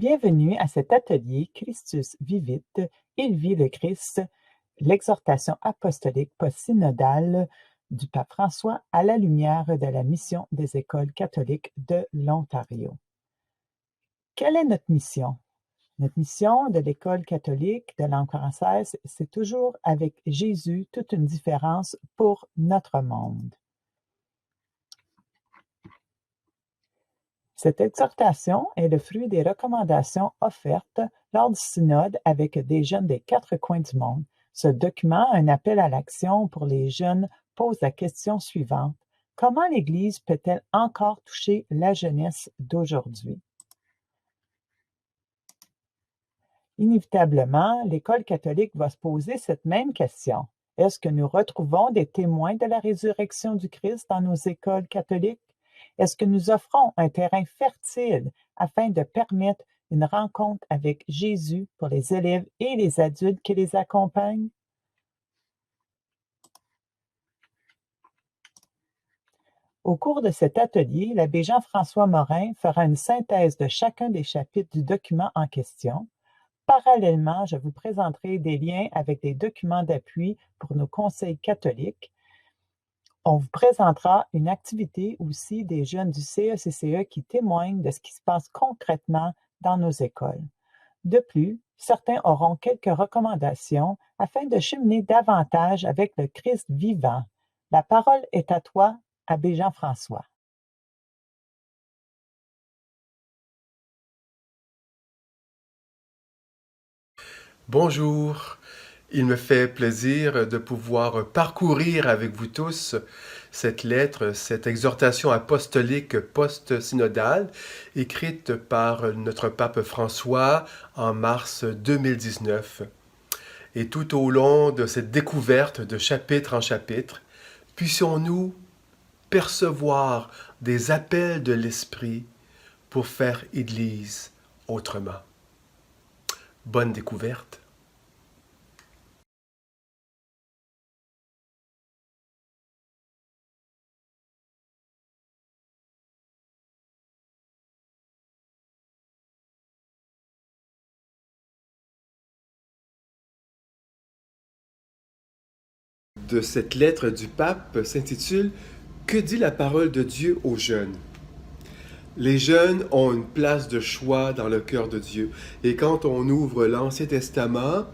Bienvenue à cet atelier Christus vivit, il vit le Christ, l'exhortation apostolique post-synodale du pape François à la lumière de la mission des écoles catholiques de l'Ontario. Quelle est notre mission? Notre mission de l'école catholique de langue française, c'est toujours avec Jésus, toute une différence pour notre monde. Cette exhortation est le fruit des recommandations offertes lors du synode avec des jeunes des 4 coins du monde. Ce document, un appel à l'action pour les jeunes, pose la question suivante: comment l'Église peut-elle encore toucher la jeunesse d'aujourd'hui? Inévitablement, l'École catholique va se poser cette même question. Est-ce que nous retrouvons des témoins de la résurrection du Christ dans nos écoles catholiques? Est-ce que nous offrons un terrain fertile afin de permettre une rencontre avec Jésus pour les élèves et les adultes qui les accompagnent? Au cours de cet atelier, l'abbé Jean-François Morin fera une synthèse de chacun des chapitres du document en question. Parallèlement, je vous présenterai des liens avec des documents d'appui pour nos conseils catholiques. On vous présentera une activité aussi des jeunes du CECCE qui témoignent de ce qui se passe concrètement dans nos écoles. De plus, certains auront quelques recommandations afin de cheminer davantage avec le Christ vivant. La parole est à toi, abbé Jean-François. Bonjour, il me fait plaisir de pouvoir parcourir avec vous tous cette lettre, cette exhortation apostolique post-synodale écrite par notre pape François en mars 2019. Et tout au long de cette découverte de chapitre en chapitre, puissions-nous percevoir des appels de l'Esprit pour faire Église autrement. Bonne découverte. De cette lettre du pape s'intitule « Que dit la parole de Dieu aux jeunes ?» Les jeunes ont une place de choix dans le cœur de Dieu. Et quand on ouvre l'Ancien Testament,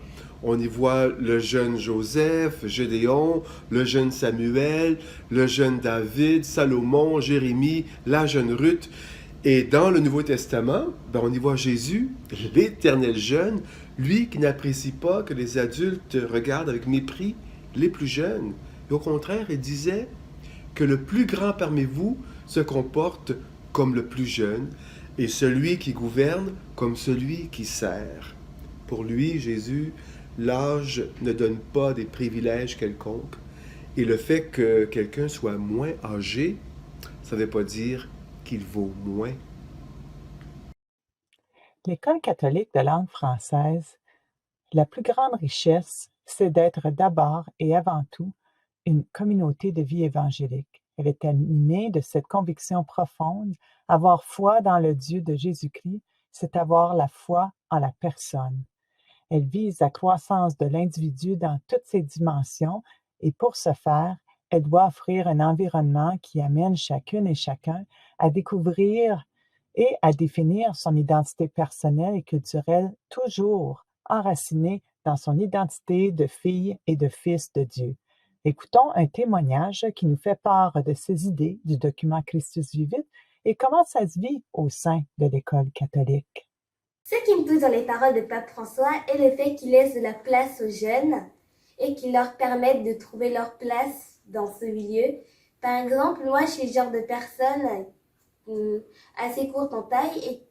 on y voit le jeune Joseph, Gédéon, le jeune Samuel, le jeune David, Salomon, Jérémie, la jeune Ruth. Et dans le Nouveau Testament, on y voit Jésus, l'éternel jeune, lui qui n'apprécie pas que les adultes regardent avec mépris les plus jeunes. Et au contraire, il disait que le plus grand parmi vous se comporte comme le plus jeune, et celui qui gouverne comme celui qui sert. Pour lui, Jésus, l'âge ne donne pas des privilèges quelconques, et le fait que quelqu'un soit moins âgé, ça ne veut pas dire qu'il vaut moins. L'École catholique de langue française, la plus grande richesse, c'est d'être d'abord et avant tout une communauté de vie évangélique. Elle est animée de cette conviction profonde: avoir foi dans le Dieu de Jésus-Christ, c'est avoir la foi en la personne. Elle vise la croissance de l'individu dans toutes ses dimensions et pour ce faire, elle doit offrir un environnement qui amène chacune et chacun à découvrir et à définir son identité personnelle et culturelle, toujours enracinée dans son identité de fille et de fils de Dieu. Écoutons un témoignage qui nous fait part de ces idées du document Christus vivit et comment ça se vit au sein de l'École catholique. Ce qui me touche dans les paroles de Pape François est le fait qu'il laisse de la place aux jeunes et qu'il leur permette de trouver leur place dans ce milieu. Par exemple, moi, je suis le genre de personne assez courte en taille et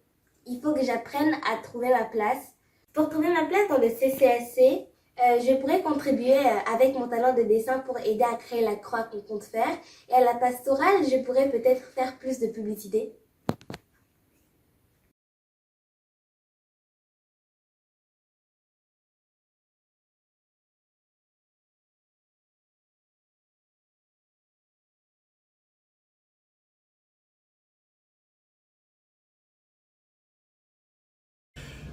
il faut que j'apprenne à trouver ma place. Pour trouver ma place dans le CCSC, je pourrais contribuer avec mon talent de dessin pour aider à créer la croix qu'on compte faire. Et à la pastorale, je pourrais peut-être faire plus de publicité.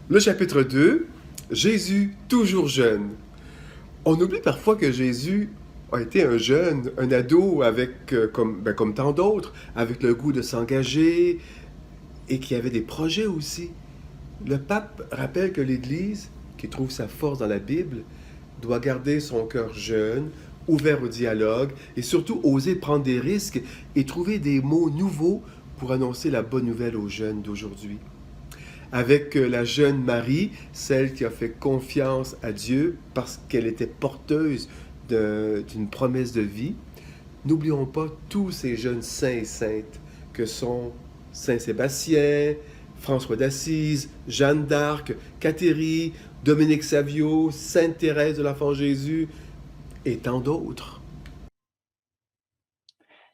Le chapitre 2, Jésus toujours jeune. On oublie parfois que Jésus a été un jeune, un ado avec, comme tant d'autres, avec le goût de s'engager et qui avait des projets aussi. Le pape rappelle que l'Église, qui trouve sa force dans la Bible, doit garder son cœur jeune, ouvert au dialogue et surtout oser prendre des risques et trouver des mots nouveaux pour annoncer la bonne nouvelle aux jeunes d'aujourd'hui. Avec la jeune Marie, celle qui a fait confiance à Dieu parce qu'elle était porteuse d'une promesse de vie, n'oublions pas tous ces jeunes saints et saintes que sont Saint Sébastien, François d'Assise, Jeanne d'Arc, Cathérie, Dominique Savio, Sainte Thérèse de l'Enfant Jésus et tant d'autres.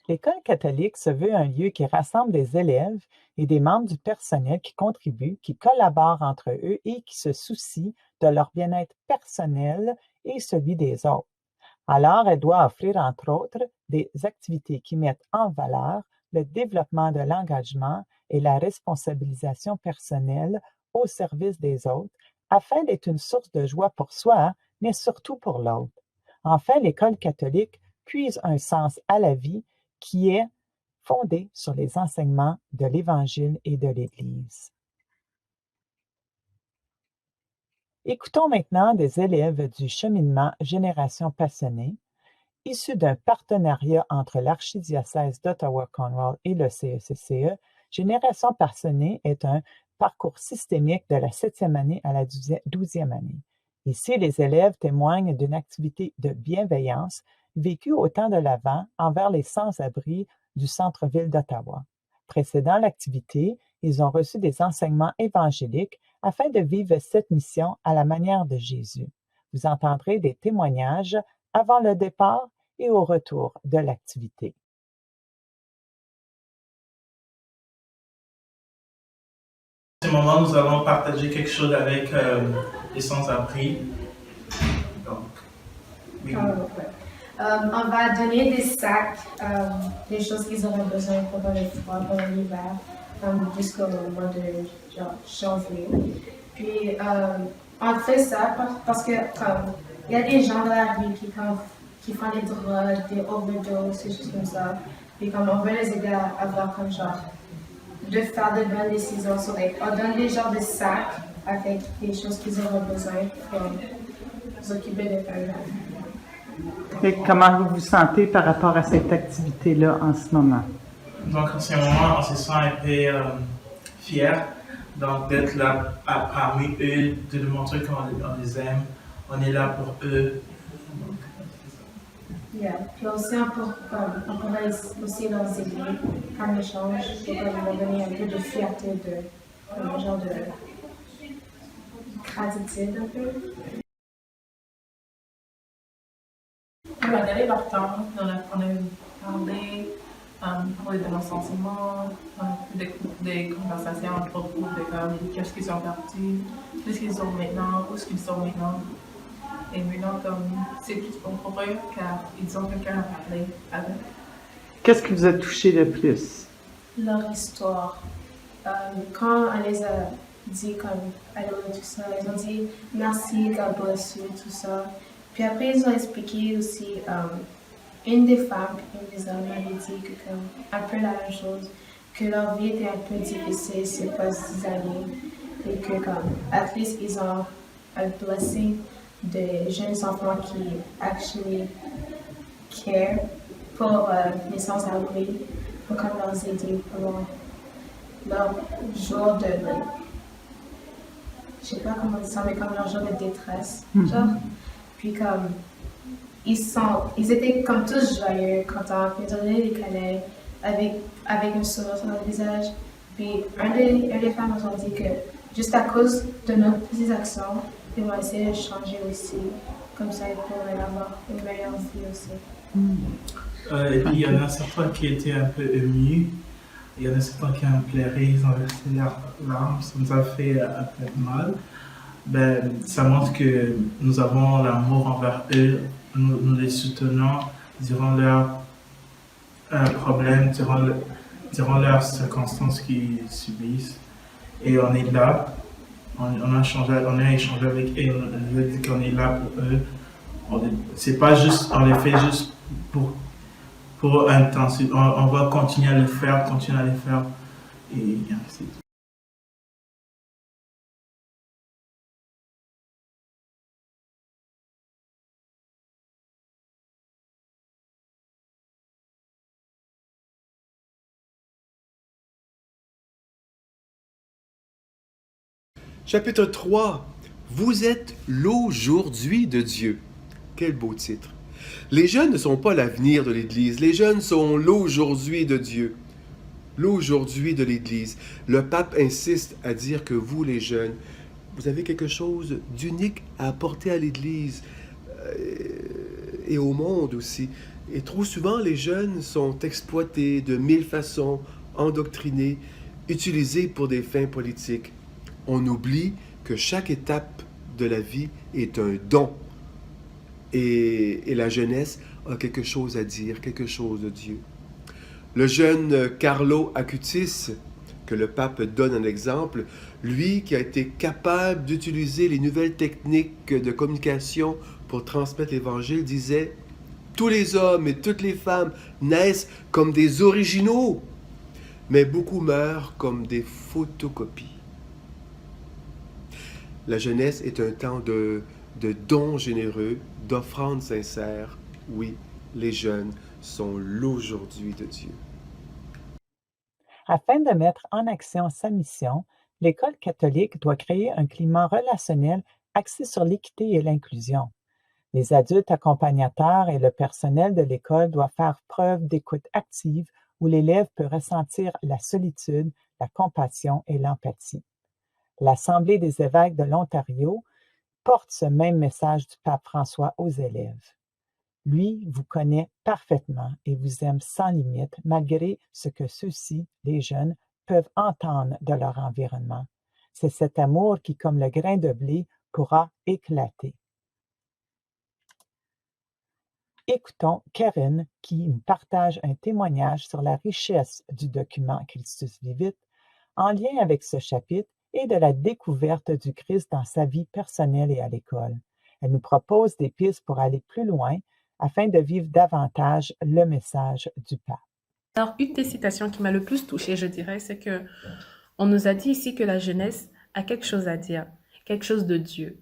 L'école catholique se veut un lieu qui rassemble des élèves et des membres du personnel qui contribuent, qui collaborent entre eux et qui se soucient de leur bien-être personnel et celui des autres. Alors, elle doit offrir, entre autres, des activités qui mettent en valeur le développement de l'engagement et la responsabilisation personnelle au service des autres, afin d'être une source de joie pour soi, mais surtout pour l'autre. Enfin, l'école catholique puise un sens à la vie qui est fondé sur les enseignements de l'Évangile et de l'Église. Écoutons maintenant des élèves du cheminement Génération passionnée, issu d'un partenariat entre l'Archidiocèse d'Ottawa-Cornwall et le CECCE. Génération passionnée est un parcours systémique de la 7e année à la 12e année. Ici, les élèves témoignent d'une activité de bienveillance vécue au temps de l'Avent envers les sans-abri du centre-ville d'Ottawa. Précédant l'activité, ils ont reçu des enseignements évangéliques afin de vivre cette mission à la manière de Jésus. Vous entendrez des témoignages avant le départ et au retour de l'activité. À ce moment, nous allons partager quelque chose avec les sans-abri. Donc, oui. On va donner des sacs, des choses qu'ils auraient besoin pendant le froid, pendant l'hiver, jusqu'au mois de janvier. Puis, on fait ça parce que il y a des gens dans la rue qui font des drogues, des overdoses, des choses comme ça. Puis on veut les aider à avoir de faire de bonnes décisions. On donne des genres de sacs avec des choses qu'ils auraient besoin pour s'occuper des parents. Et comment vous vous sentez par rapport à cette activité-là en ce moment? Donc, en ce moment, on se sent un peu fiers d'être là parmi eux, de leur montrer qu'on les aime. On est là pour eux. Yeah. Puis aussi, on pourrait aussi leur aider comme échange, pour leur donner un peu de fierté, un genre de gratitude un peu. On a donné leur temps, on a parlé de nos sentiments, des conversations à propos de qu'est-ce qu'ils sont partis, où est-ce qu'ils sont maintenant, où est-ce qu'ils sont maintenant. Et maintenant, c'est plus bon pour eux car ils ont quelqu'un à parler avec. Qu'est-ce qui vous a touché le plus? Leur histoire. Quand on les a dit allô et tout ça, ils ont dit merci, God bless you, tout ça. Puis après, ils ont expliqué aussi, une des femmes, une des hommes avait dit un peu la même chose, que leur vie était un peu difficile ces dernières années et que at least ils ont un blessing de jeunes enfants qui actually care pour les sans-abri, pour leur aider pendant leur jour de, je sais pas comment dire ça, mais comme leur jour de détresse, genre. Puis ils étaient comme tous joyeux, contents, ils donnaient des câlins avec un sourire sur leur visage. Puis un des femmes nous ont dit que juste à cause de nos petites actions, ils vont essayer de changer aussi. Comme ça, ils pourraient avoir une meilleure vie aussi. Et puis il y en a certains qui étaient un peu émus. Il y en a certains qui ont pleuré, ils ont versé leurs larmes, ça nous a fait un peu mal. Ça montre que nous avons l'amour envers eux, nous les soutenons durant leurs problèmes, durant leurs circonstances qu'ils subissent. Et on est là on a échangé avec eux, on leur a dit qu'on est là pour eux. C'est pas juste, on les fait juste pour un temps. On va continuer à le faire, et ainsi. Chapitre 3. Vous êtes l'aujourd'hui de Dieu. Quel beau titre. Les jeunes ne sont pas l'avenir de l'Église. Les jeunes sont l'aujourd'hui de Dieu. L'aujourd'hui de l'Église. Le pape insiste à dire que vous, les jeunes, vous avez quelque chose d'unique à apporter à l'Église et au monde aussi. Et trop souvent, les jeunes sont exploités de mille façons, endoctrinés, utilisés pour des fins politiques. On oublie que chaque étape de la vie est un don. Et la jeunesse a quelque chose à dire, quelque chose de Dieu. Le jeune Carlo Acutis, que le pape donne un exemple, lui qui a été capable d'utiliser les nouvelles techniques de communication pour transmettre l'Évangile, disait « Tous les hommes et toutes les femmes naissent comme des originaux, mais beaucoup meurent comme des photocopies. » La jeunesse est un temps de dons généreux, d'offrandes sincères. Oui, les jeunes sont l'aujourd'hui de Dieu. Afin de mettre en action sa mission, l'École catholique doit créer un climat relationnel axé sur l'équité et l'inclusion. Les adultes accompagnateurs et le personnel de l'école doivent faire preuve d'écoute active où l'élève peut ressentir la solitude, la compassion et l'empathie. L'Assemblée des évêques de l'Ontario porte ce même message du pape François aux élèves. Lui vous connaît parfaitement et vous aime sans limite, malgré ce que ceux-ci, les jeunes, peuvent entendre de leur environnement. C'est cet amour qui, comme le grain de blé, pourra éclater. Écoutons Karen qui nous partage un témoignage sur la richesse du document Christus Vivit en lien avec ce chapitre et de la découverte du Christ dans sa vie personnelle et à l'école. Elle nous propose des pistes pour aller plus loin afin de vivre davantage le message du pape. Alors, une des citations qui m'a le plus touchée, je dirais, c'est que on nous a dit ici que la jeunesse a quelque chose à dire, quelque chose de Dieu.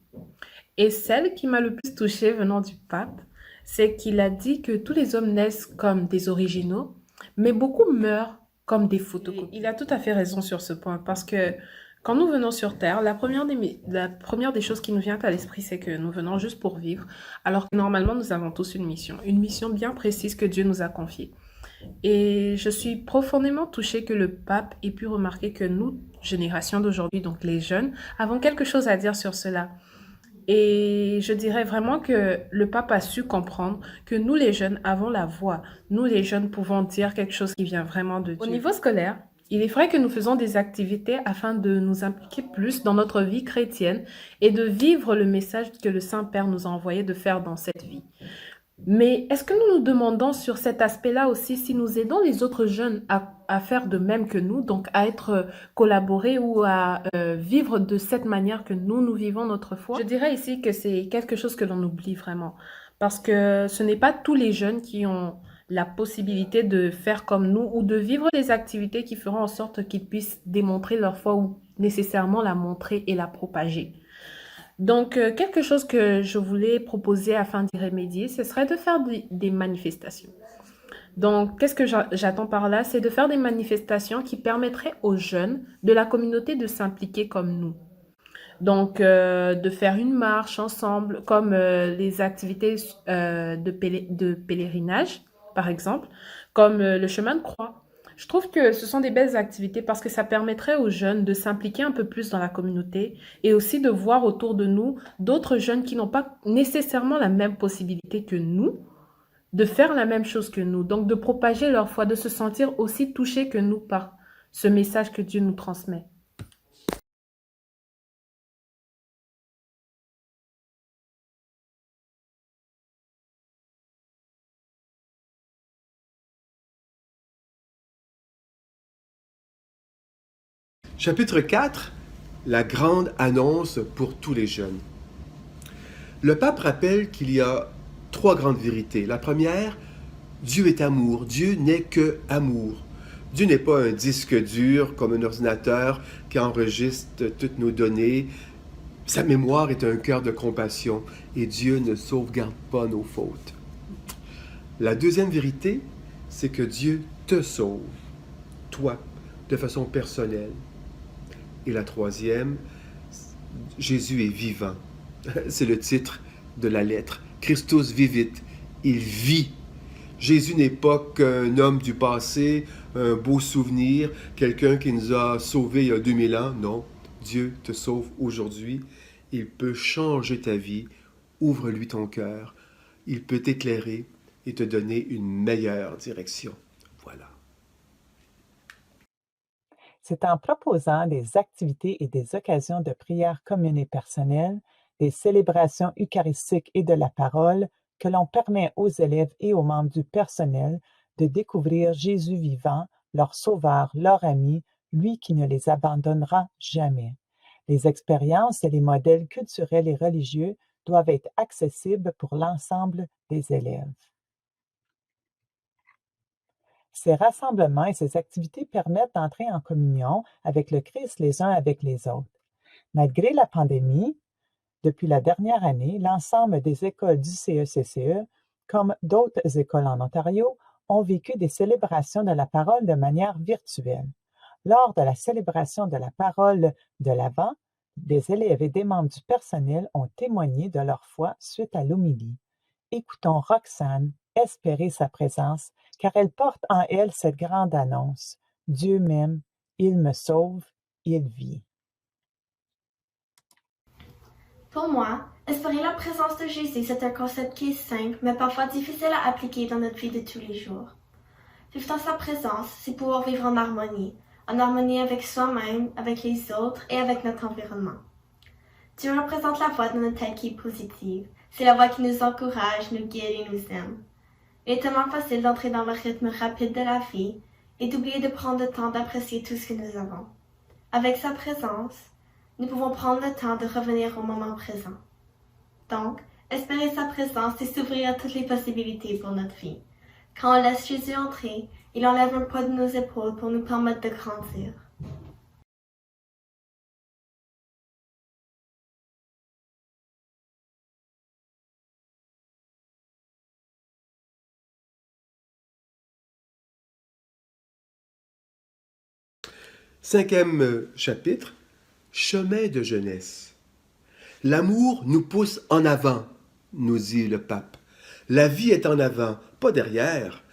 Et celle qui m'a le plus touchée venant du pape, c'est qu'il a dit que tous les hommes naissent comme des originaux, mais beaucoup meurent comme des photocopies. Il a tout à fait raison sur ce point, parce que quand nous venons sur Terre, la première des choses qui nous vient à l'esprit, c'est que nous venons juste pour vivre, alors que normalement, nous avons tous une mission bien précise que Dieu nous a confiée. Et je suis profondément touchée que le pape ait pu remarquer que nous, génération d'aujourd'hui, donc les jeunes, avons quelque chose à dire sur cela. Et je dirais vraiment que le pape a su comprendre que nous, les jeunes, avons la voix. Nous, les jeunes, pouvons dire quelque chose qui vient vraiment de Dieu. Au niveau scolaire, il est vrai que nous faisons des activités afin de nous impliquer plus dans notre vie chrétienne et de vivre le message que le Saint-Père nous a envoyé de faire dans cette vie. Mais est-ce que nous nous demandons sur cet aspect-là aussi si nous aidons les autres jeunes à faire de même que nous, donc à être collaborés ou à vivre de cette manière que nous vivons notre foi? Je dirais ici que c'est quelque chose que l'on oublie vraiment, parce que ce n'est pas tous les jeunes qui ont la possibilité de faire comme nous ou de vivre des activités qui feront en sorte qu'ils puissent démontrer leur foi ou nécessairement la montrer et la propager. Donc, quelque chose que je voulais proposer afin d'y remédier, ce serait de faire des manifestations. Donc, qu'est-ce que j'attends par là? C'est de faire des manifestations qui permettraient aux jeunes de la communauté de s'impliquer comme nous. Donc, de faire une marche ensemble, comme les activités de pèlerinage, par exemple, comme le chemin de croix. Je trouve que ce sont des belles activités parce que ça permettrait aux jeunes de s'impliquer un peu plus dans la communauté et aussi de voir autour de nous d'autres jeunes qui n'ont pas nécessairement la même possibilité que nous de faire la même chose que nous. Donc, de propager leur foi, de se sentir aussi touchés que nous par ce message que Dieu nous transmet. Chapitre 4. la grande annonce pour tous les jeunes. Le pape rappelle qu'il y a 3 grandes vérités. La première, Dieu est amour. Dieu n'est que amour. Dieu n'est pas un disque dur comme un ordinateur qui enregistre toutes nos données. Sa mémoire est un cœur de compassion et Dieu ne sauvegarde pas nos fautes. La deuxième vérité, c'est que Dieu te sauve, toi, de façon personnelle. Et la troisième, Jésus est vivant. C'est le titre de la lettre. Christus vivit. Il vit. Jésus n'est pas qu'un homme du passé, un beau souvenir, quelqu'un qui nous a sauvés il y a 2000 ans. Non, Dieu te sauve aujourd'hui. Il peut changer ta vie. Ouvre-lui ton cœur. Il peut t'éclairer et te donner une meilleure direction. Voilà. C'est en proposant des activités et des occasions de prière commune et personnelle, des célébrations eucharistiques et de la parole que l'on permet aux élèves et aux membres du personnel de découvrir Jésus vivant, leur sauveur, leur ami, lui qui ne les abandonnera jamais. Les expériences et les modèles culturels et religieux doivent être accessibles pour l'ensemble des élèves. Ces rassemblements et ces activités permettent d'entrer en communion avec le Christ les uns avec les autres. Malgré la pandémie, depuis la dernière année, l'ensemble des écoles du CECCE, comme d'autres écoles en Ontario, ont vécu des célébrations de la parole de manière virtuelle. Lors de la célébration de la parole de l'Avent, des élèves et des membres du personnel ont témoigné de leur foi suite à l'homélie. Écoutons Roxane espérer sa présence, car elle porte en elle cette grande annonce. Dieu m'aime, il me sauve, il vit. Pour moi, espérer la présence de Jésus, c'est un concept qui est simple, mais parfois difficile à appliquer dans notre vie de tous les jours. Vivre dans sa présence, c'est pouvoir vivre en harmonie avec soi-même, avec les autres et avec notre environnement. Dieu représente la voie de notre tête qui est positive. C'est la voie qui nous encourage, nous guide et nous aime. Il est tellement facile d'entrer dans le rythme rapide de la vie et d'oublier de prendre le temps d'apprécier tout ce que nous avons. Avec sa présence, nous pouvons prendre le temps de revenir au moment présent. Donc, espérer sa présence, c'est s'ouvrir à toutes les possibilités pour notre vie. Quand on laisse Jésus entrer, il enlève un poids de nos épaules pour nous permettre de grandir. Cinquième chapitre, chemin de jeunesse. L'amour nous pousse en avant, nous dit le pape. La vie est en avant, pas derrière.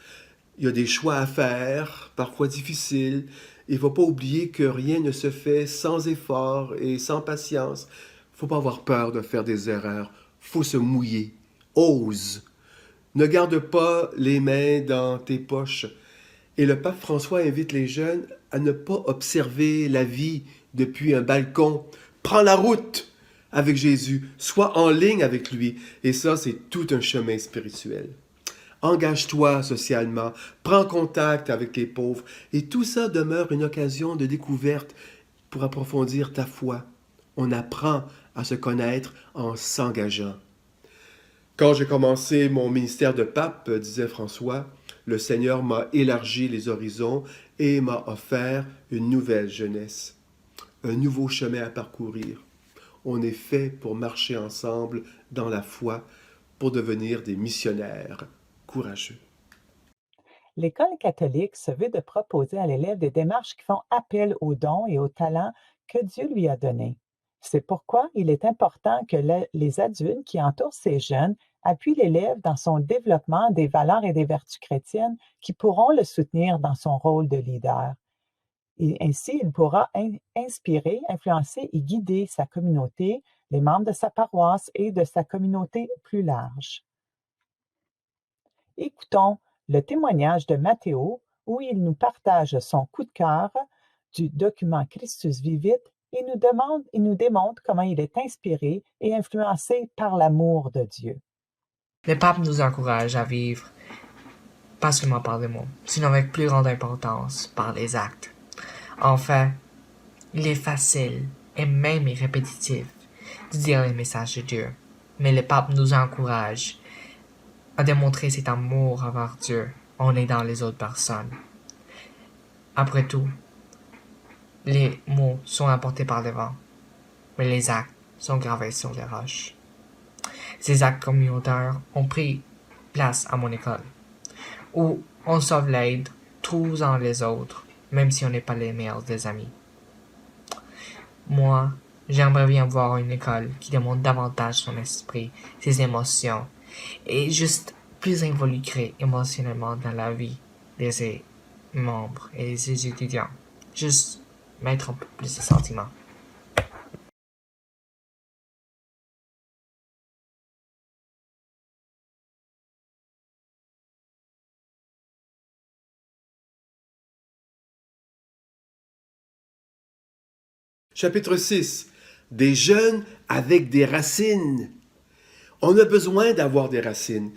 Il y a des choix à faire, parfois difficiles. Il ne faut pas oublier que rien ne se fait sans effort et sans patience. Il ne faut pas avoir peur de faire des erreurs. Il faut se mouiller. Ose. Ne garde pas les mains dans tes poches. Et le pape François invite les jeunes à ne pas observer la vie depuis un balcon. Prends la route avec Jésus. Sois en ligne avec lui. Et ça, c'est tout un chemin spirituel. Engage-toi socialement. Prends contact avec les pauvres. Et tout ça demeure une occasion de découverte pour approfondir ta foi. On apprend à se connaître en s'engageant. Quand j'ai commencé mon ministère de pape, disait François, le Seigneur m'a élargi les horizons et m'a offert une nouvelle jeunesse, un nouveau chemin à parcourir. On est fait pour marcher ensemble dans la foi, pour devenir des missionnaires courageux. L'École catholique se veut de proposer à l'élève des démarches qui font appel aux dons et aux talents que Dieu lui a donnés. C'est pourquoi il est important que les adultes qui entourent ces jeunes appuient l'élève dans son développement des valeurs et des vertus chrétiennes qui pourront le soutenir dans son rôle de leader. Et ainsi, il pourra inspirer, influencer et guider sa communauté, les membres de sa paroisse et de sa communauté plus large. Écoutons le témoignage de Matteo où il nous partage son coup de cœur du document Christus Vivit et nous démontre comment il est inspiré et influencé par l'amour de Dieu. Le pape nous encourage à vivre, pas seulement par les mots, sinon avec plus grande importance par les actes. Enfin, il est facile et même répétitif de dire le message de Dieu. Mais le pape nous encourage à démontrer cet amour envers Dieu en aidant les autres personnes. Après tout, les mots sont apportés par le vent, mais les actes sont gravés sur les roches. Ces actes communautaires ont pris place à mon école, où on sauve l'aide tous en les autres, même si on n'est pas les meilleurs des amis. Moi, j'aimerais bien voir une école qui démontre davantage son esprit, ses émotions, et juste plus involucrée émotionnellement dans la vie de ses membres et de ses étudiants. Juste mettre un peu plus de sentiments. Chapitre 6. Des jeunes avec des racines. On a besoin d'avoir des racines.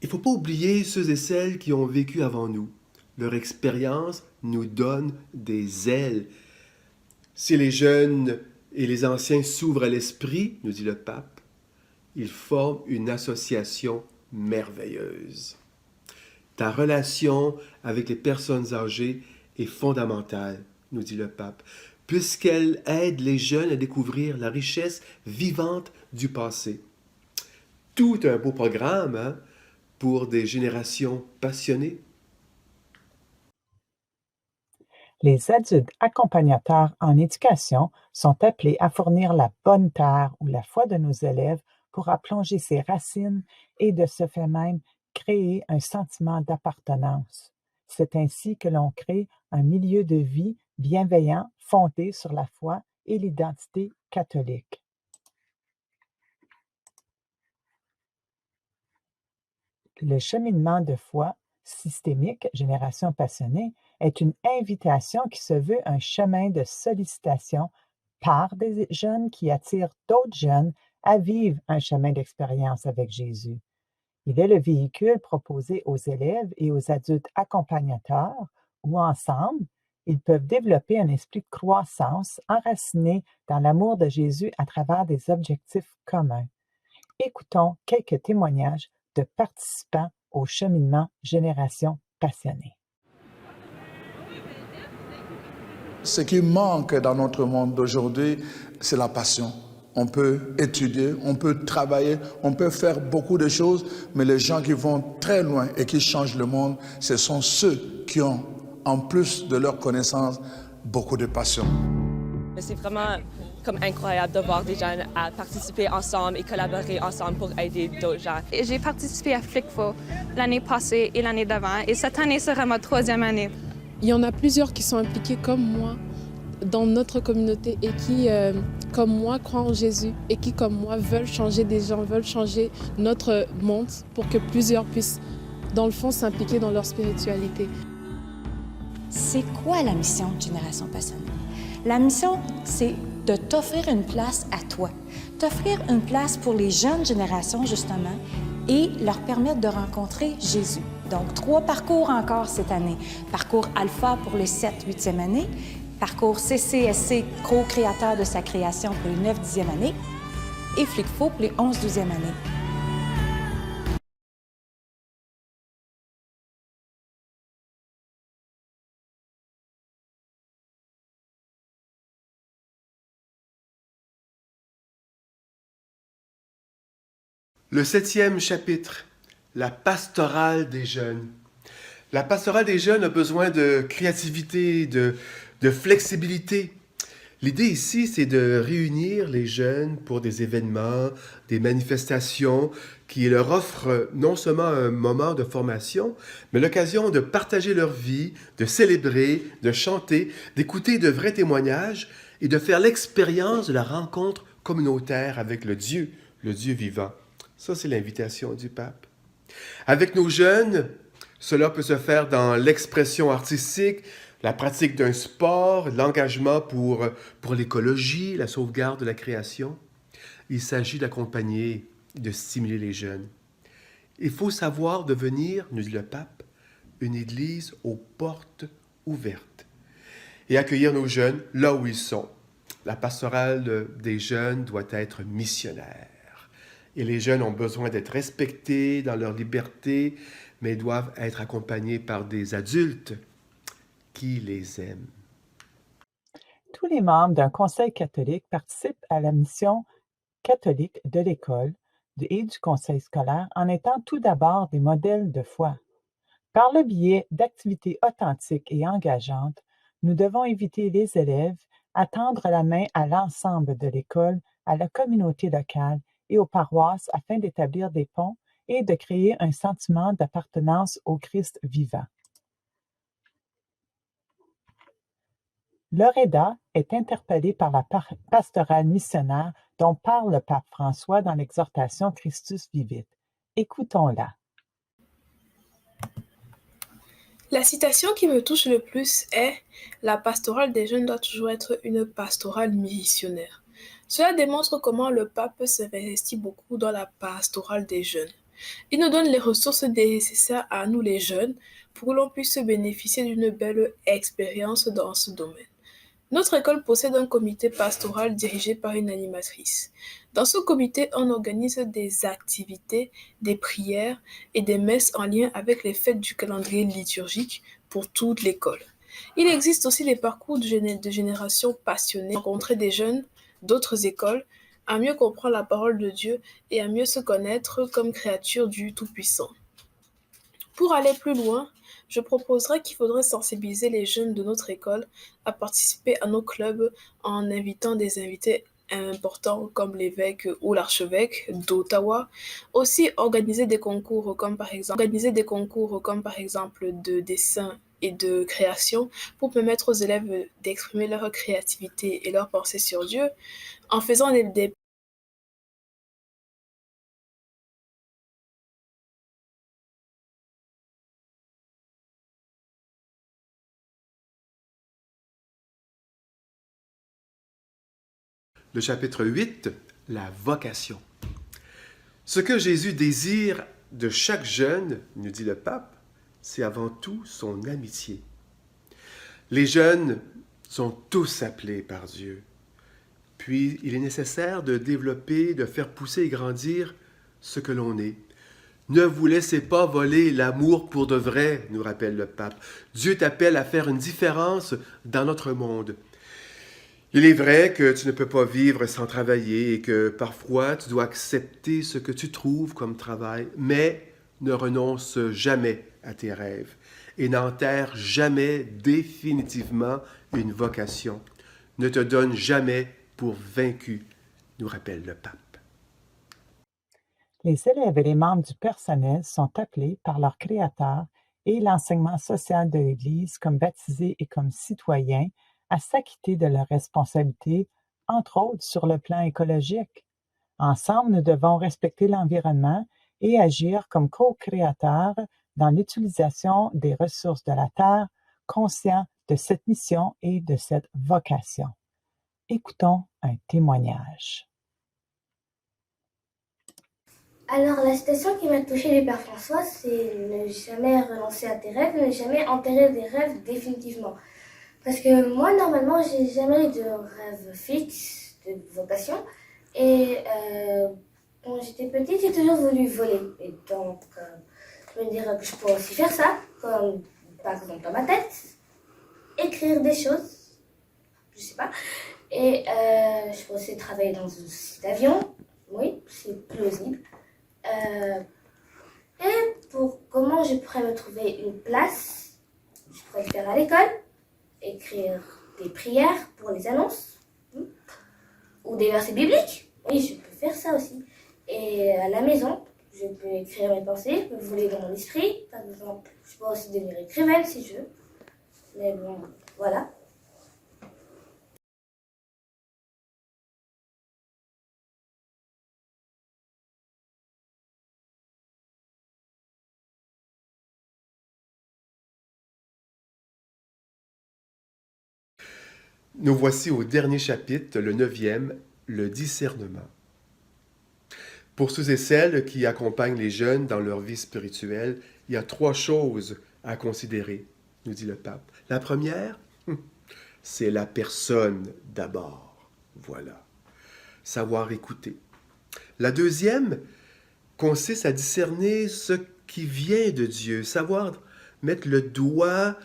Il ne faut pas oublier ceux et celles qui ont vécu avant nous. Leur expérience nous donne des ailes. Si les jeunes et les anciens s'ouvrent à l'esprit, nous dit le pape, ils forment une association merveilleuse. Ta relation avec les personnes âgées est fondamentale, nous dit le pape, puisqu'elle aide les jeunes à découvrir la richesse vivante du passé. Tout un beau programme, hein, pour des générations passionnées. Les adultes accompagnateurs en éducation sont appelés à fournir la bonne terre où la foi de nos élèves pourra plonger ses racines et de ce fait même créer un sentiment d'appartenance. C'est ainsi que l'on crée un milieu de vie bienveillant fondé sur la foi et l'identité catholique. Le cheminement de foi systémique Génération passionnée est une invitation qui se veut un chemin de sollicitation par des jeunes qui attirent d'autres jeunes à vivre un chemin d'expérience avec Jésus. Il est le véhicule proposé aux élèves et aux adultes accompagnateurs où, ensemble, ils peuvent développer un esprit de croissance enraciné dans l'amour de Jésus à travers des objectifs communs. Écoutons quelques témoignages de participants au cheminement Génération passionnée. Ce qui manque dans notre monde d'aujourd'hui, c'est la passion. On peut étudier, on peut travailler, on peut faire beaucoup de choses, mais les gens qui vont très loin et qui changent le monde, ce sont ceux qui ont, en plus de leur connaissance, beaucoup de passion. C'est vraiment comme incroyable de voir des gens à participer ensemble et collaborer ensemble pour aider d'autres gens. J'ai participé à Flickful l'année passée et l'année d'avant, et cette année sera ma 3e année. Il y en a plusieurs qui sont impliqués comme moi dans notre communauté et qui, comme moi, croient en Jésus et qui, comme moi, veulent changer des gens, veulent changer notre monde pour que plusieurs puissent, dans le fond, s'impliquer dans leur spiritualité. C'est quoi la mission de Génération passionnée? La mission, c'est de t'offrir une place à toi, t'offrir une place pour les jeunes générations, justement, et leur permettre de rencontrer Jésus. Donc, 3 parcours encore cette année. Parcours Alpha pour les 7-8e années, parcours CCSC, co-créateur de sa création pour les 9-10e années, et Flickful pour les 11-12e années. Le 7e chapitre, la pastorale des jeunes. La pastorale des jeunes a besoin de créativité, de flexibilité. L'idée ici, c'est de réunir les jeunes pour des événements, des manifestations qui leur offrent non seulement un moment de formation, mais l'occasion de partager leur vie, de célébrer, de chanter, d'écouter de vrais témoignages et de faire l'expérience de la rencontre communautaire avec le Dieu vivant. Ça, c'est l'invitation du pape. Avec nos jeunes, cela peut se faire dans l'expression artistique, la pratique d'un sport, l'engagement pour l'écologie, la sauvegarde de la création. Il s'agit d'accompagner, de stimuler les jeunes. Il faut savoir devenir, nous dit le pape, une église aux portes ouvertes et accueillir nos jeunes là où ils sont. La pastorale des jeunes doit être missionnaire. Et les jeunes ont besoin d'être respectés dans leur liberté, mais doivent être accompagnés par des adultes qui les aiment. Tous les membres d'un conseil catholique participent à la mission catholique de l'école et du conseil scolaire en étant tout d'abord des modèles de foi. Par le biais d'activités authentiques et engageantes, nous devons inviter les élèves à tendre la main à l'ensemble de l'école, à la communauté locale et aux paroisses afin d'établir des ponts et de créer un sentiment d'appartenance au Christ vivant. Loreda est interpellée par la pastorale missionnaire dont parle le pape François dans l'exhortation Christus Vivit. Écoutons-la. La citation qui me touche le plus est « La pastorale des jeunes doit toujours être une pastorale missionnaire ». Cela démontre comment le pape s'investit beaucoup dans la pastorale des jeunes. Il nous donne les ressources nécessaires à nous les jeunes pour que l'on puisse bénéficier d'une belle expérience dans ce domaine. Notre école possède un comité pastoral dirigé par une animatrice. Dans ce comité, on organise des activités, des prières et des messes en lien avec les fêtes du calendrier liturgique pour toute l'école. Il existe aussi des parcours de génération passionnée, rencontrer des jeunes d'autres écoles, à mieux comprendre la parole de Dieu et à mieux se connaître comme créature du Tout-Puissant. Pour aller plus loin, je proposerais qu'il faudrait sensibiliser les jeunes de notre école à participer à nos clubs en invitant des invités importants comme l'évêque ou l'archevêque d'Ottawa. Aussi organiser des concours comme par exemple de dessin et de création pour permettre aux élèves d'exprimer leur créativité et leur pensée sur Dieu en faisant des Le chapitre 8, la vocation. Ce que Jésus désire de chaque jeune, nous dit le pape, c'est avant tout son amitié. Les jeunes sont tous appelés par Dieu. Puis, il est nécessaire de développer, de faire pousser et grandir ce que l'on est. Ne vous laissez pas voler l'amour pour de vrai, nous rappelle le pape. Dieu t'appelle à faire une différence dans notre monde. Il est vrai que tu ne peux pas vivre sans travailler et que parfois tu dois accepter ce que tu trouves comme travail, mais ne renonce jamais à tes rêves et n'enterre jamais définitivement une vocation. Ne te donne jamais pour vaincu, nous rappelle le pape. Les élèves et les membres du personnel sont appelés par leur créateur et l'enseignement social de l'Église comme baptisés et comme citoyens à s'acquitter de leurs responsabilités, entre autres sur le plan écologique. Ensemble, nous devons respecter l'environnement et agir comme co-créateurs dans l'utilisation des ressources de la Terre, conscients de cette mission et de cette vocation. Écoutons un témoignage. Alors, la citation qui m'a touchée du Père François, c'est ne jamais renoncer à tes rêves, ne jamais enterrer des rêves définitivement. Parce que moi, normalement, j'ai jamais eu de rêve fixe, de vocation. Et quand j'étais petite, j'ai toujours voulu voler. Et donc, je me dirais que je pourrais aussi faire ça, comme par exemple dans ma tête, écrire des choses, je sais pas. Et je pourrais aussi travailler dans un site d'avion, oui, c'est plausible. Et pour comment je pourrais me trouver une place, je pourrais le faire à l'école. Écrire des prières pour les annonces ou des versets bibliques. Oui, je peux faire ça aussi. Et à la maison, je peux écrire mes pensées, me voler dans mon esprit. Par exemple, je peux aussi devenir écrivaine si je veux. Mais bon, voilà. Nous voici au dernier chapitre, le 9e, le discernement. Pour ceux et celles qui accompagnent les jeunes dans leur vie spirituelle, il y a 3 choses à considérer, nous dit le pape. La première, c'est la personne d'abord. Voilà, savoir écouter. La deuxième consiste à discerner ce qui vient de Dieu, savoir mettre le doigt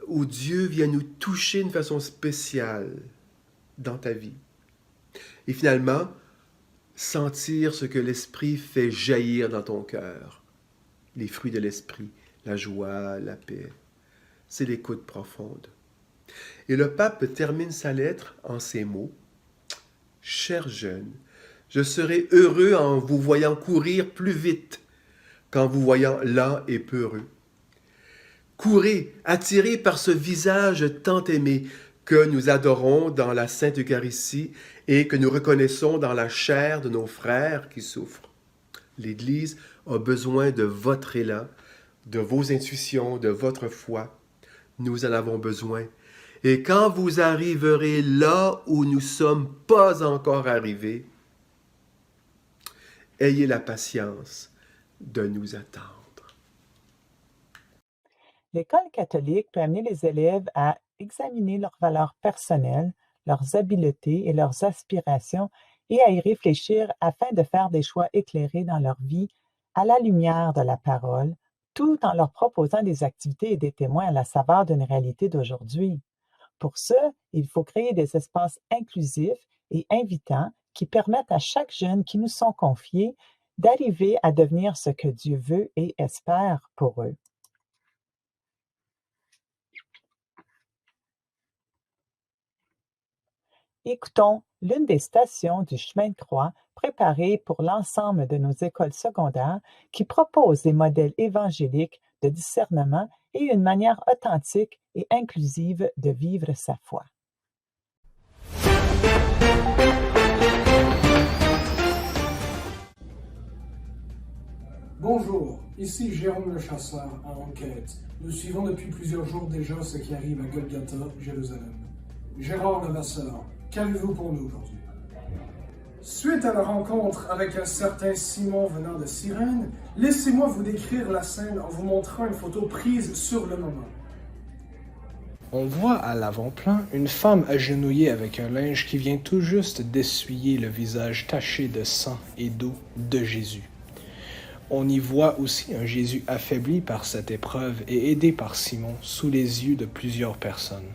où Dieu vient nous toucher d'une façon spéciale dans ta vie. Et finalement, sentir ce que l'Esprit fait jaillir dans ton cœur. Les fruits de l'Esprit, la joie, la paix. C'est l'écoute profonde. Et le pape termine sa lettre en ces mots. « Chers jeunes, je serai heureux en vous voyant courir plus vite qu'en vous voyant lents et peureux. Courez, attirés par ce visage tant aimé que nous adorons dans la Sainte Eucharistie et que nous reconnaissons dans la chair de nos frères qui souffrent. L'Église a besoin de votre élan, de vos intuitions, de votre foi. Nous en avons besoin. Et quand vous arriverez là où nous ne sommes pas encore arrivés, ayez la patience de nous attendre. » L'école catholique peut amener les élèves à examiner leurs valeurs personnelles, leurs habiletés et leurs aspirations et à y réfléchir afin de faire des choix éclairés dans leur vie à la lumière de la parole, tout en leur proposant des activités et des témoins à la saveur d'une réalité d'aujourd'hui. Pour ce, il faut créer des espaces inclusifs et invitants qui permettent à chaque jeune qui nous sont confiés d'arriver à devenir ce que Dieu veut et espère pour eux. Écoutons l'une des stations du chemin de croix préparées pour l'ensemble de nos écoles secondaires qui proposent des modèles évangéliques de discernement et une manière authentique et inclusive de vivre sa foi. Bonjour, ici Jérôme le Chasseur à Enquête. Nous suivons depuis plusieurs jours déjà ce qui arrive à Golgotha, Jérusalem. Gérard Levasseur, qu'avez-vous pour nous aujourd'hui? Suite à la rencontre avec un certain Simon venant de Cyrène, laissez-moi vous décrire la scène en vous montrant une photo prise sur le moment. On voit à l'avant-plan une femme agenouillée avec un linge qui vient tout juste d'essuyer le visage taché de sang et d'eau de Jésus. On y voit aussi un Jésus affaibli par cette épreuve et aidé par Simon sous les yeux de plusieurs personnes.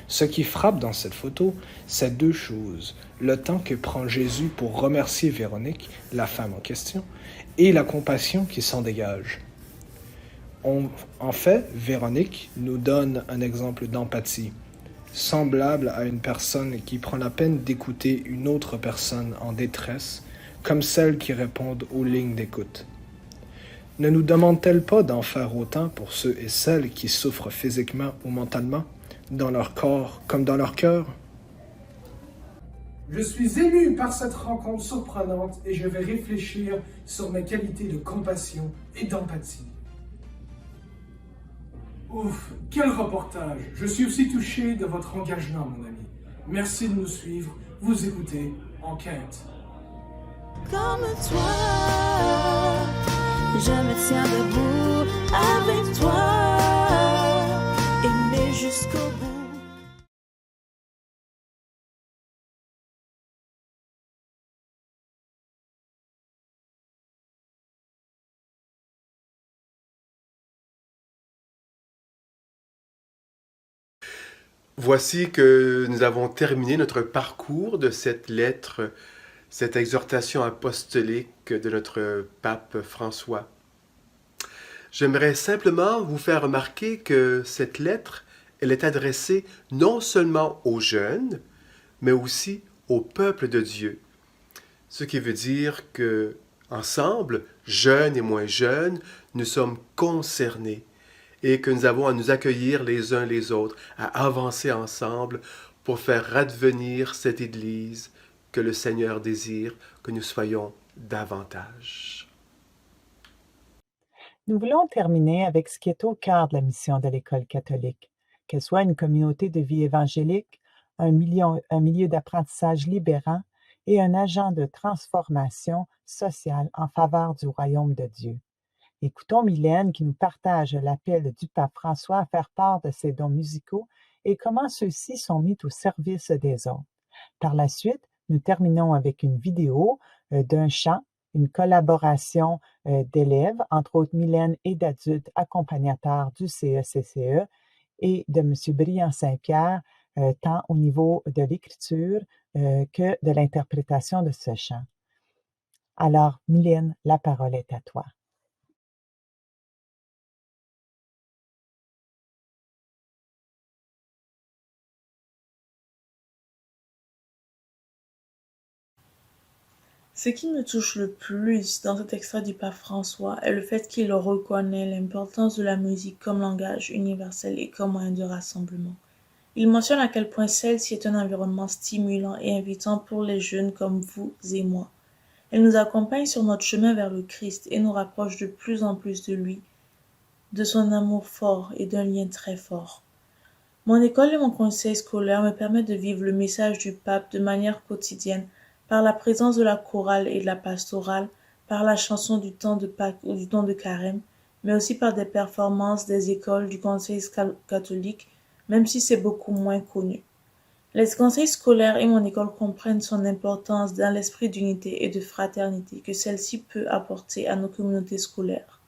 Ce qui frappe dans cette photo, c'est deux choses. Le temps que prend Jésus pour remercier Véronique, la femme en question, et la compassion qui s'en dégage. En fait, Véronique nous donne un exemple d'empathie, semblable à une personne qui prend la peine d'écouter une autre personne en détresse, comme celles qui répondent aux lignes d'écoute. Ne nous demande-t-elle pas d'en faire autant pour ceux et celles qui souffrent physiquement ou mentalement, dans leur corps comme dans leur cœur? Je suis ému par cette rencontre surprenante et je vais réfléchir sur mes qualités de compassion et d'empathie. Ouf, quel reportage! Je suis aussi touché de votre engagement, mon ami. Merci de nous suivre. Vous écoutez Enquête. Comme toi, je me tiens debout avec toi, aimer jusqu'au bout. Voici que nous avons terminé notre parcours de cette lettre, cette exhortation apostolique de notre pape François. J'aimerais simplement vous faire remarquer que cette lettre, elle est adressée non seulement aux jeunes, mais aussi au peuple de Dieu. Ce qui veut dire que, ensemble, jeunes et moins jeunes, nous sommes concernés et que nous avons à nous accueillir les uns les autres, à avancer ensemble pour faire advenir cette Église que le Seigneur désire que nous soyons davantage. Nous voulons terminer avec ce qui est au cœur de la mission de l'École catholique, qu'elle soit une communauté de vie évangélique, un milieu d'apprentissage libérant et un agent de transformation sociale en faveur du royaume de Dieu. Écoutons Mylène qui nous partage l'appel du pape François à faire part de ses dons musicaux et comment ceux-ci sont mis au service des autres. Par la suite, nous terminons avec une vidéo d'un chant, une collaboration d'élèves, entre autres Mylène et d'adultes accompagnateurs du CECCE et de M. Briand Saint-Pierre, tant au niveau de l'écriture que de l'interprétation de ce chant. Alors, Mylène, la parole est à toi. Ce qui me touche le plus dans cet extrait du pape François est le fait qu'il reconnaît l'importance de la musique comme langage universel et comme moyen de rassemblement. Il mentionne à quel point celle-ci est un environnement stimulant et invitant pour les jeunes comme vous et moi. Elle nous accompagne sur notre chemin vers le Christ et nous rapproche de plus en plus de lui, de son amour fort et d'un lien très fort. Mon école et mon conseil scolaire me permettent de vivre le message du pape de manière quotidienne, par la présence de la chorale et de la pastorale, par la chanson du temps de Pâques ou du temps de Carême, mais aussi par des performances des écoles du conseil catholique, même si c'est beaucoup moins connu. Les conseils scolaires et mon école comprennent son importance dans l'esprit d'unité et de fraternité que celle-ci peut apporter à nos communautés scolaires.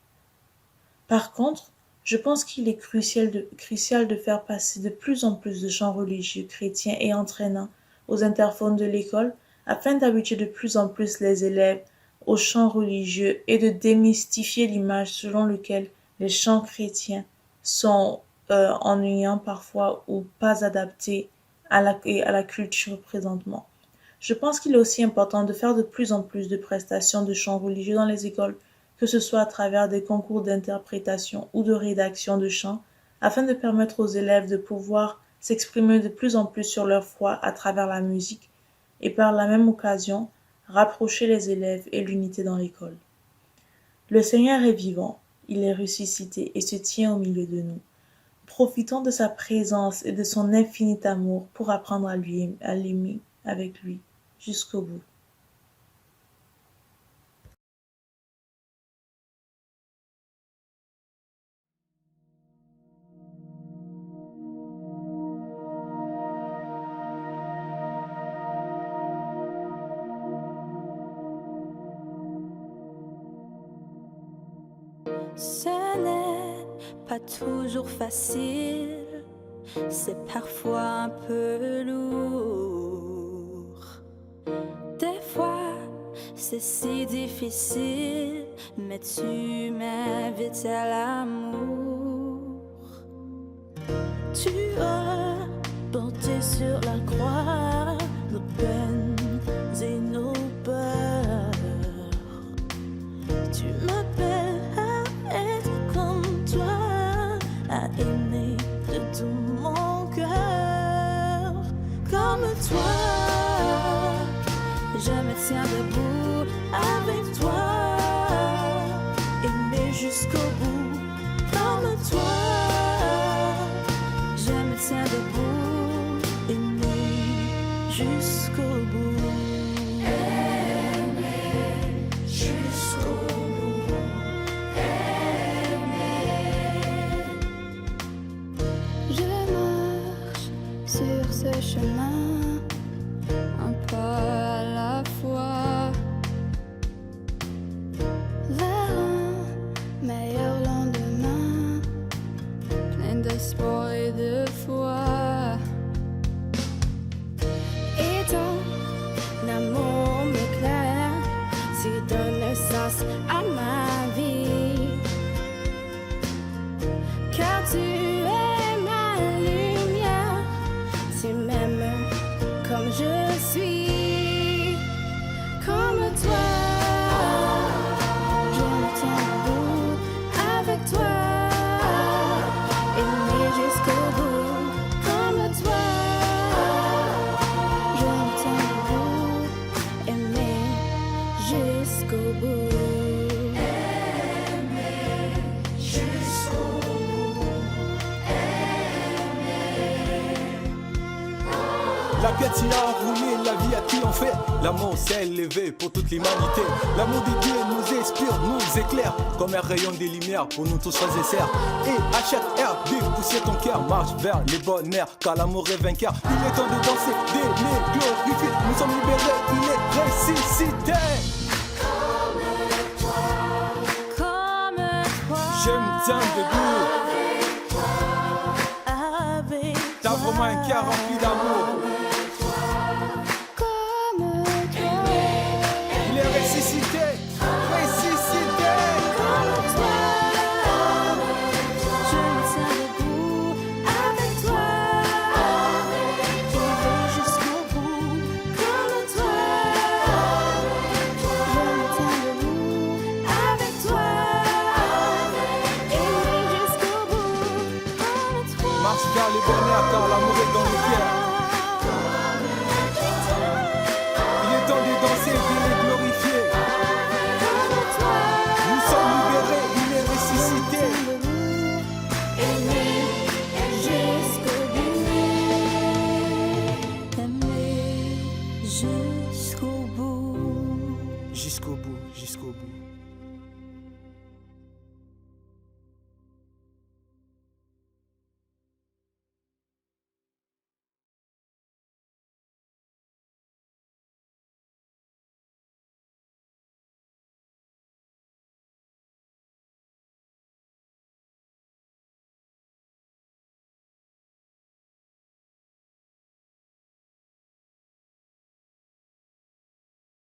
Par contre, je pense qu'il est crucial de faire passer de plus en plus de chants religieux, chrétiens et entraînants aux interphones de l'école, afin d'habituer de plus en plus les élèves aux chants religieux et de démystifier l'image selon laquelle les chants chrétiens sont ennuyants parfois ou pas adaptés à la culture présentement. Je pense qu'il est aussi important de faire de plus en plus de prestations de chants religieux dans les écoles, que ce soit à travers des concours d'interprétation ou de rédaction de chants, afin de permettre aux élèves de pouvoir s'exprimer de plus en plus sur leur foi à travers la musique, et par la même occasion, rapprocher les élèves et l'unité dans l'école. Le Seigneur est vivant, il est ressuscité et se tient au milieu de nous. Profitons de sa présence et de son infini amour pour apprendre à l'aimer avec lui jusqu'au bout. Ce n'est pas toujours facile, c'est parfois un peu lourd. Des fois, c'est si difficile, mais tu m'invites à l'amour. Tu as porté sur la croix nos peines et nos peurs. Tu m'appelles à être comme toi, à aimer de tout mon cœur. Comme toi, je me tiens debout avec toi, aimer jusqu'au bout. Comme toi, je me tiens debout, aimer jusqu'au bout. Sur ce chemin, un pas à la fois, vers un meilleur lendemain, plein d'espoir et de foi. Et ton amour m'éclaire, tu donnes sens à ma vie, car tu comme je suis, comme toi, je me tiens debout avec toi, aimer jusqu'au bout, comme toi, je me tiens debout, aimer jusqu'au bout. La quête s'y a enroulé, la vie a triomphé. L'amour s'est élevé pour toute l'humanité. L'amour de Dieu nous inspire, nous éclaire. Comme un rayon des lumières pour nous tous frères et sœurs. Et à chaque heure, dépousser ton cœur. Marche vers les bonnes mers, car l'amour est vainqueur. Il est temps de danser, d'aimer, glorifier. Nous sommes libérés, il est ressuscité. Je me tiens debout. T'as vraiment un cœur rempli d'amour. Il est ressuscité, ressuscité. Je me tiens debout avec toi. Il va jusqu'au bout comme toi. Je me tiens debout avec toi. Marche vers le bonheur car l'amour est dans le cœur.